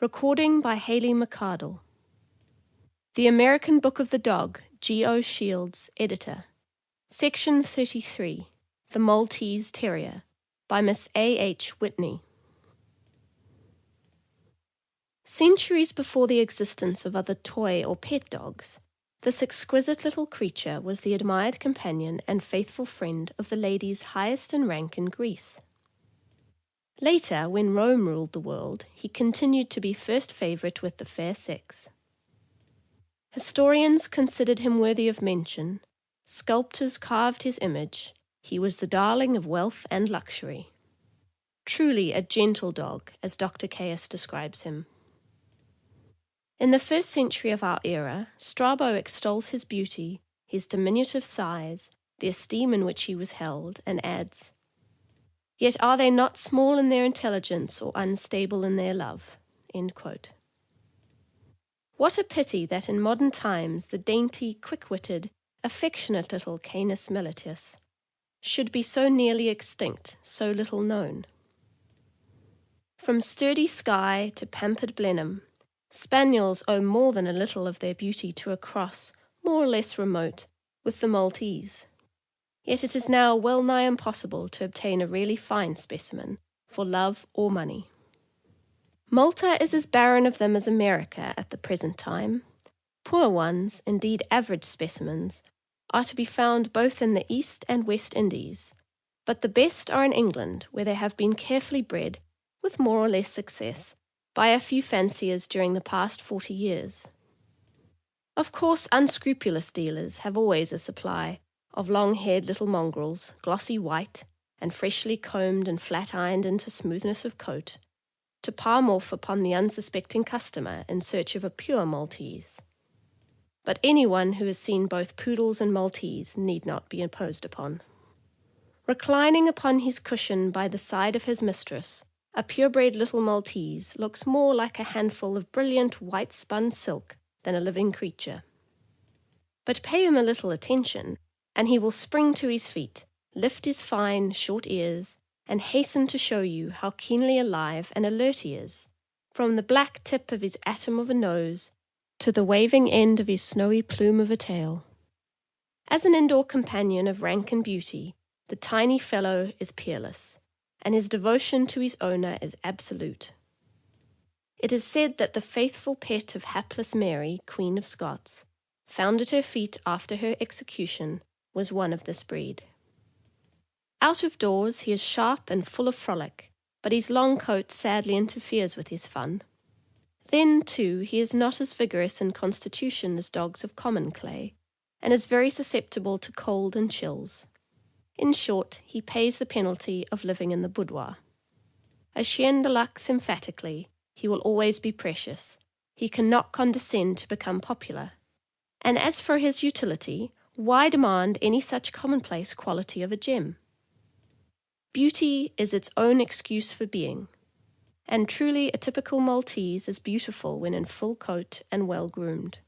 Recording by Haley McCardle. The American Book of the Dog, G.O. Shields, editor. Section 33, The Maltese Terrier, by Miss A.H. Whitney. Centuries before the existence of other toy or pet dogs, this exquisite little creature was the admired companion and faithful friend of the ladies highest in rank in Greece. Later, when Rome ruled the world, he continued to be first favourite with the fair sex. Historians considered him worthy of mention, sculptors carved his image, he was the darling of wealth and luxury. Truly a gentle dog, as Dr. Caius describes him. In the 1st century of our era, Strabo extols his beauty, his diminutive size, the esteem in which he was held, and adds, "Yet are they not small in their intelligence or unstable in their love." End quote. What a pity that in modern times the dainty, quick-witted, affectionate little Canis militis should be so nearly extinct, so little known. From sturdy Skye to pampered Blenheim, Spaniels owe more than a little of their beauty to a cross, more or less remote, with the Maltese. Yet it is now well nigh impossible to obtain a really fine specimen for love or money. Malta is as barren of them as America at the present time. Poor ones, indeed average specimens, are to be found both in the East and West Indies, but the best are in England, where they have been carefully bred, with more or less success, by a few fanciers during the past 40 years. Of course, unscrupulous dealers have always a supply of long-haired little mongrels, glossy white, and freshly combed and flat-ironed into smoothness of coat, to palm off upon the unsuspecting customer in search of a pure Maltese. But anyone who has seen both poodles and Maltese need not be imposed upon. Reclining upon his cushion by the side of his mistress, a purebred little Maltese looks more like a handful of brilliant white-spun silk than a living creature. But pay him a little attention, and he will spring to his feet, lift his fine, short ears, and hasten to show you how keenly alive and alert he is, from the black tip of his atom of a nose to the waving end of his snowy plume of a tail. As an indoor companion of rank and beauty, the tiny fellow is peerless, and his devotion to his owner is absolute. It is said that the faithful pet of hapless Mary, Queen of Scots, found at her feet after her execution, was one of this breed. Out of doors he is sharp and full of frolic, but his long coat sadly interferes with his fun. Then, too, he is not as vigorous in constitution as dogs of common clay, and is very susceptible to cold and chills. In short, he pays the penalty of living in the boudoir. A chien de luxe emphatically, he will always be precious. He cannot condescend to become popular. And as for his utility, why demand any such commonplace quality of a gem? Beauty is its own excuse for being, and truly a typical Maltese is beautiful when in full coat and well groomed.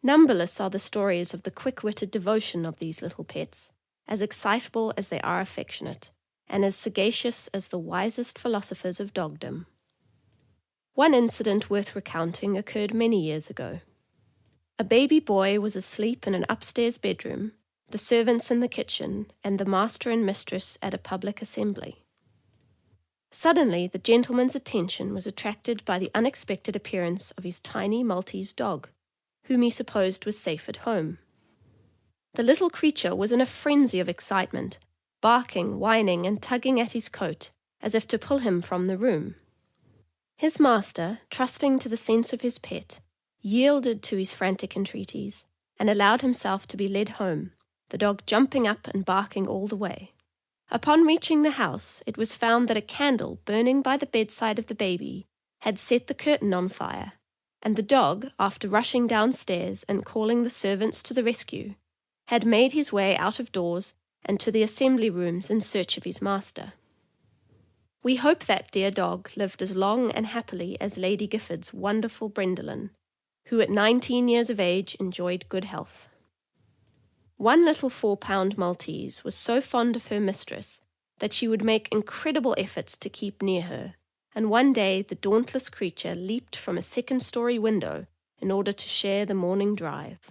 Numberless are the stories of the quick-witted devotion of these little pets, as excitable as they are affectionate, and as sagacious as the wisest philosophers of dogdom. One incident worth recounting occurred many years ago. A baby boy was asleep in an upstairs bedroom, the servants in the kitchen, and the master and mistress at a public assembly. Suddenly, the gentleman's attention was attracted by the unexpected appearance of his tiny Maltese dog, whom he supposed was safe at home. The little creature was in a frenzy of excitement, barking, whining, and tugging at his coat, as if to pull him from the room. His master, trusting to the sense of his pet, yielded to his frantic entreaties, and allowed himself to be led home, the dog jumping up and barking all the way. Upon reaching the house, it was found that a candle burning by the bedside of the baby had set the curtain on fire, and the dog, after rushing downstairs and calling the servants to the rescue, had made his way out of doors and to the assembly rooms in search of his master. We hope that dear dog lived as long and happily as Lady Gifford's wonderful Brendelyn, who at 19 years of age enjoyed good health. One little 4-pound Maltese was so fond of her mistress that she would make incredible efforts to keep near her, and one day the dauntless creature leaped from a second-story window in order to share the morning drive.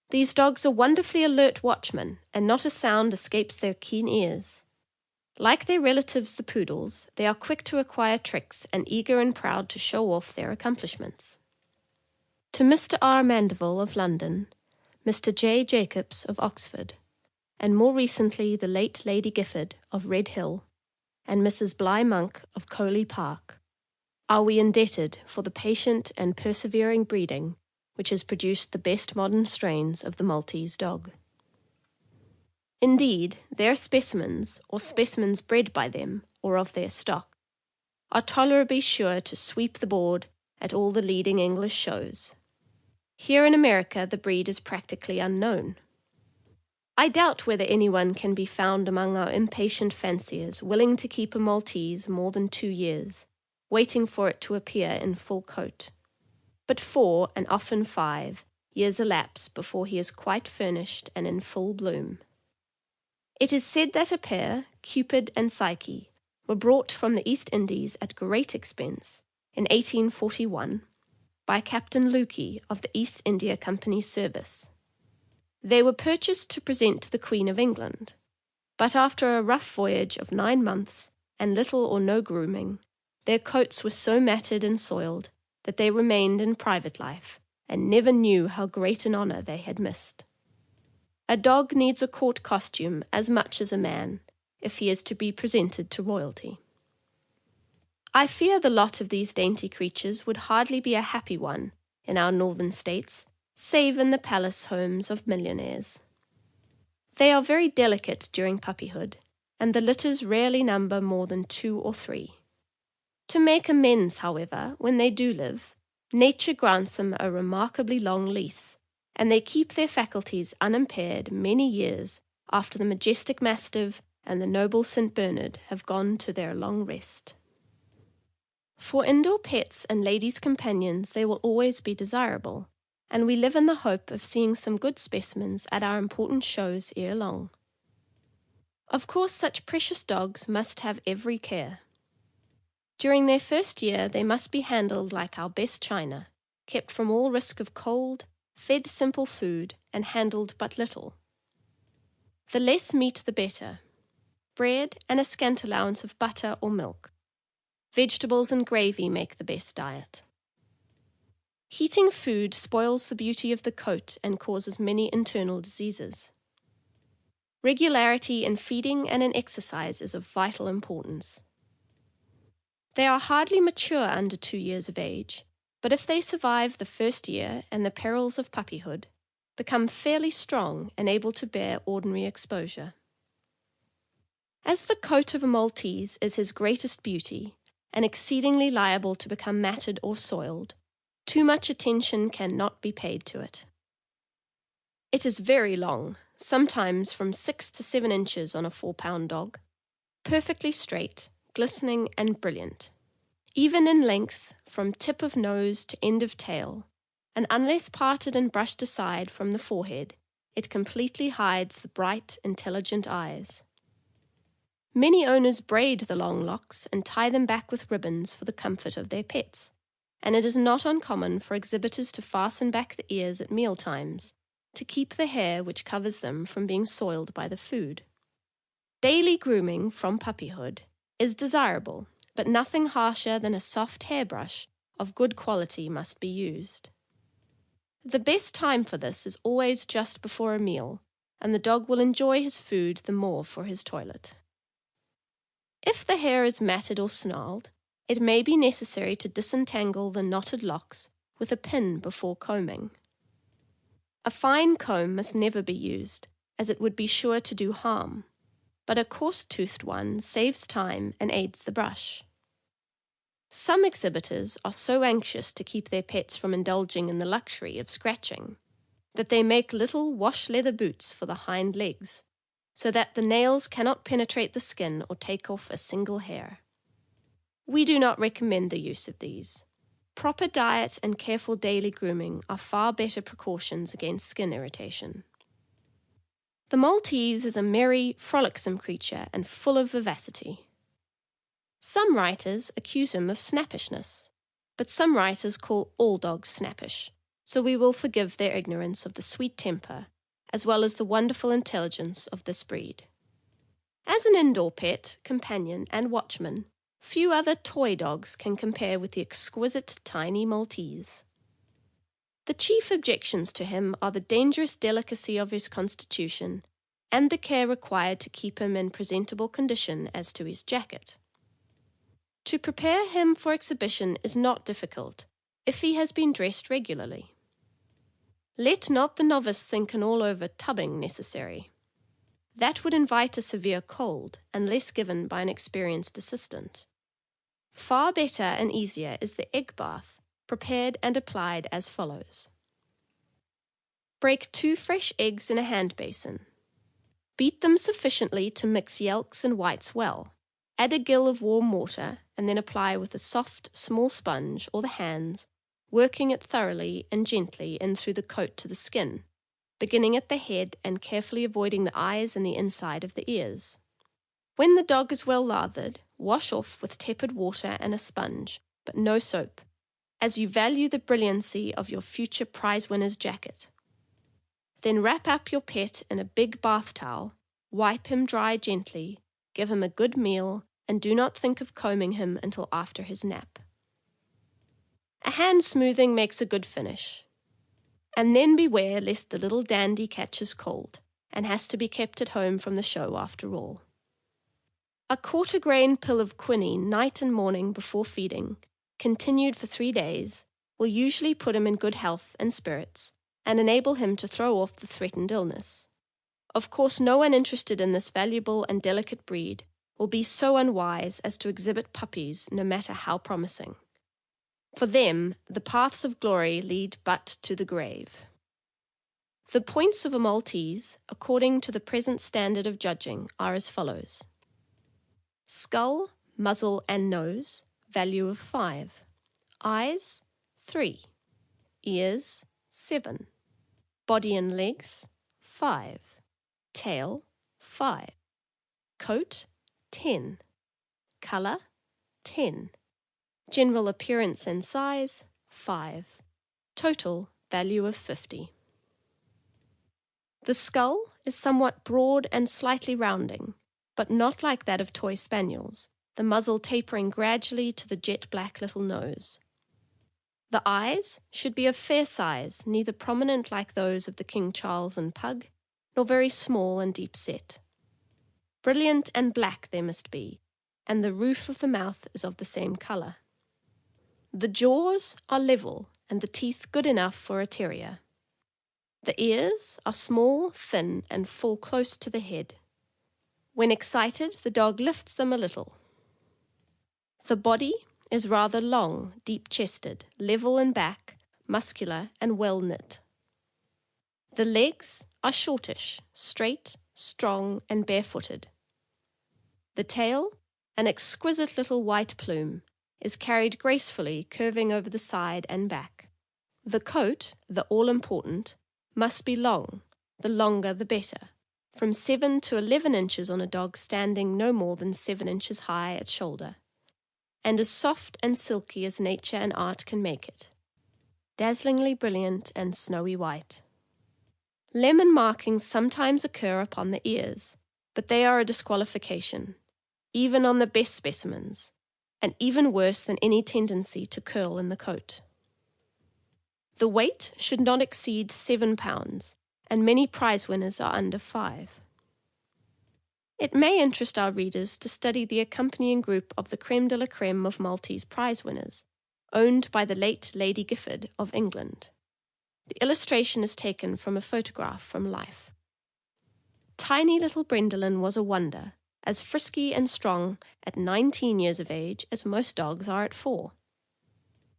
These dogs are wonderfully alert watchmen, and not a sound escapes their keen ears. Like their relatives the poodles, they are quick to acquire tricks and eager and proud to show off their accomplishments. To Mr. R. Mandeville of London, Mr. J. Jacobs of Oxford, and more recently the late Lady Gifford of Red Hill, and Mrs. Bligh Monk of Colle Park, are we indebted for the patient and persevering breeding which has produced the best modern strains of the Maltese dog. Indeed, their specimens, or specimens bred by them, or of their stock, are tolerably sure to sweep the board at all the leading English shows. Here in America the breed is practically unknown. I doubt whether anyone can be found among our impatient fanciers willing to keep a Maltese more than 2 years, waiting for it to appear in full coat. But 4, and often 5, years elapse before he is quite furnished and in full bloom. It is said that a pair, Cupid and Psyche, were brought from the East Indies at great expense in 1841 by Captain Lukey of the East India Company's service. They were purchased to present to the Queen of England, but after a rough voyage of 9 months and little or no grooming, their coats were so matted and soiled that they remained in private life and never knew how great an honor they had missed. A dog needs a court costume as much as a man, if he is to be presented to royalty. I fear the lot of these dainty creatures would hardly be a happy one in our northern states, save in the palace homes of millionaires. They are very delicate during puppyhood, and the litters rarely number more than 2 or 3. To make amends, however, when they do live, nature grants them a remarkably long lease, and they keep their faculties unimpaired many years after the majestic Mastiff and the noble St. Bernard have gone to their long rest. For indoor pets and ladies' companions they will always be desirable, and we live in the hope of seeing some good specimens at our important shows ere long. Of course, such precious dogs must have every care. During their first year they must be handled like our best china, kept from all risk of cold, fed simple food, and handled but little. The less meat the better. Bread and a scant allowance of butter or milk. Vegetables and gravy make the best diet. Heating food spoils the beauty of the coat and causes many internal diseases. Regularity in feeding and in exercise is of vital importance. They are hardly mature under 2 years of age, but if they survive the first year and the perils of puppyhood, become fairly strong and able to bear ordinary exposure. As the coat of a Maltese is his greatest beauty, and exceedingly liable to become matted or soiled, too much attention cannot be paid to it. It is very long, sometimes from 6 to 7 inches on a 4-pound dog, perfectly straight, glistening and brilliant. Even in length, from tip of nose to end of tail, and unless parted and brushed aside from the forehead, it completely hides the bright, intelligent eyes. Many owners braid the long locks and tie them back with ribbons for the comfort of their pets, and it is not uncommon for exhibitors to fasten back the ears at meal times to keep the hair which covers them from being soiled by the food. Daily grooming from puppyhood is desirable, but nothing harsher than a soft hairbrush of good quality must be used. The best time for this is always just before a meal, and the dog will enjoy his food the more for his toilet. If the hair is matted or snarled, it may be necessary to disentangle the knotted locks with a pin before combing. A fine comb must never be used, as it would be sure to do harm, but a coarse-toothed one saves time and aids the brush. Some exhibitors are so anxious to keep their pets from indulging in the luxury of scratching that they make little wash-leather boots for the hind legs, so that the nails cannot penetrate the skin or take off a single hair. We do not recommend the use of these. Proper diet and careful daily grooming are far better precautions against skin irritation. The Maltese is a merry, frolicsome creature and full of vivacity. Some writers accuse him of snappishness, but some writers call all dogs snappish, so we will forgive their ignorance of the sweet temper, as well as the wonderful intelligence of this breed. As an indoor pet, companion, and watchman, few other toy dogs can compare with the exquisite tiny Maltese. The chief objections to him are the dangerous delicacy of his constitution and the care required to keep him in presentable condition as to his jacket. To prepare him for exhibition is not difficult, if he has been dressed regularly. Let not the novice think an all-over tubbing necessary. That would invite a severe cold, unless given by an experienced assistant. Far better and easier is the egg bath, prepared and applied as follows. Break 2 fresh eggs in a hand basin. Beat them sufficiently to mix yelks and whites well. Add a gill of warm water, and then apply with a soft, small sponge or the hands, working it thoroughly and gently in through the coat to the skin, beginning at the head and carefully avoiding the eyes and the inside of the ears. When the dog is well lathered, wash off with tepid water and a sponge, but no soap, as you value the brilliancy of your future prize winner's jacket. Then wrap up your pet in a big bath towel, wipe him dry gently, give him a good meal, and do not think of combing him until after his nap. A hand smoothing makes a good finish. And then beware lest the little dandy catches cold, and has to be kept at home from the show after all. A quarter-grain pill of quinine night and morning before feeding, continued for 3 days, will usually put him in good health and spirits, and enable him to throw off the threatened illness. Of course, no one interested in this valuable and delicate breed will be so unwise as to exhibit puppies, no matter how promising. For them, the paths of glory lead but to the grave. The points of a Maltese, according to the present standard of judging, are as follows. Skull, muzzle, and nose, value of 5. Eyes, 3. Ears, 7. Body and legs, 5. Tail, 5. Coat, 10. Colour, 10. General appearance and size, 5. Total value of 50. The skull is somewhat broad and slightly rounding, but not like that of toy spaniels, the muzzle tapering gradually to the jet-black little nose. The eyes should be of fair size, neither prominent like those of the King Charles and Pug, nor very small and deep-set. Brilliant and black they must be, and the roof of the mouth is of the same colour. The jaws are level, and the teeth good enough for a terrier. The ears are small, thin, and fall close to the head. When excited, the dog lifts them a little. The body is rather long, deep-chested, level in back, muscular, and well-knit. The legs are shortish, straight, strong, and barefooted. The tail, an exquisite little white plume, is carried gracefully, curving over the side and back. The coat, the all-important, must be long, the longer the better, from 7 to 11 inches on a dog standing no more than 7 inches high at shoulder, and as soft and silky as nature and art can make it, dazzlingly brilliant and snowy white. Lemon markings sometimes occur upon the ears, but they are a disqualification, even on the best specimens, and even worse than any tendency to curl in the coat. The weight should not exceed 7 pounds, and many prize winners are under 5. It may interest our readers to study the accompanying group of the creme de la creme of Maltese prize winners, owned by the late Lady Gifford of England. The illustration is taken from a photograph from life. Tiny little Brendelyn was a wonder, as frisky and strong at 19 years of age as most dogs are at 4.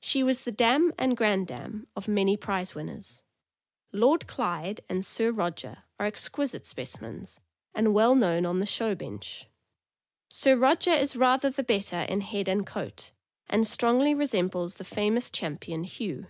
She was the dam and granddam of many prize winners. Lord Clyde and Sir Roger are exquisite specimens, and well known on the show bench. Sir Roger is rather the better in head and coat, and strongly resembles the famous champion Hugh.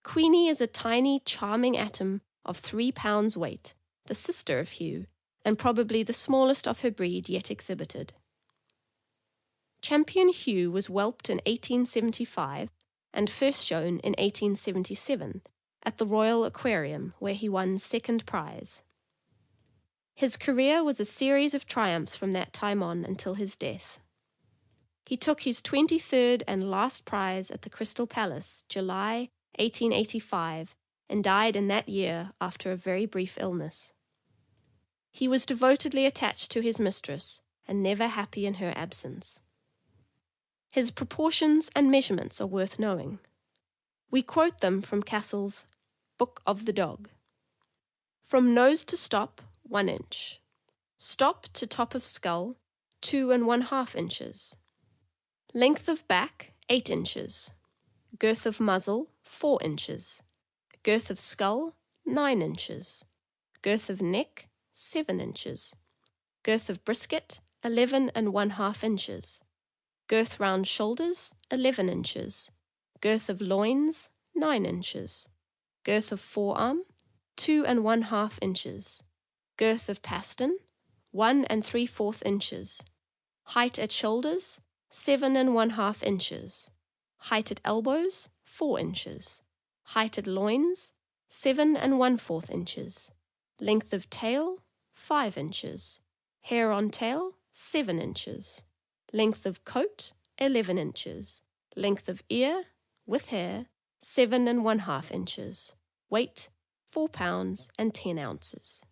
Queenie is a tiny, charming atom of 3 pounds weight, the sister of Hugh, and probably the smallest of her breed yet exhibited. Champion Hugh was whelped in 1875 and first shown in 1877 at the Royal Aquarium, where he won second prize. His career was a series of triumphs from that time on until his death. He took his 23rd and last prize at the Crystal Palace, July 1885, and died in that year after a very brief illness. He was devotedly attached to his mistress and never happy in her absence. His proportions and measurements are worth knowing. We quote them from Cassell's Book of the Dog. From nose to stop, 1 inch. Stop to top of skull, 2 1/2 inches. Length of back, 8 inches. Girth of muzzle, 4 inches. Girth of skull, 9 inches. Girth of neck, 7 inches. Girth of brisket, 11 1/2 inches. Girth round shoulders, 11 inches. Girth of loins, 9 inches. Girth of forearm, 2 1/2 inches. Girth of pastern, 1 3/4 inches. Height at shoulders, 7 1/2 inches. Height at elbows, 4 inches. Height at loins, 7 1/4 inches. Length of tail, 5 inches. Hair on tail, 7 inches. Length of coat, 11 inches. Length of ear, with hair, 7 1/2 inches. Weight, 4 pounds and 10 ounces.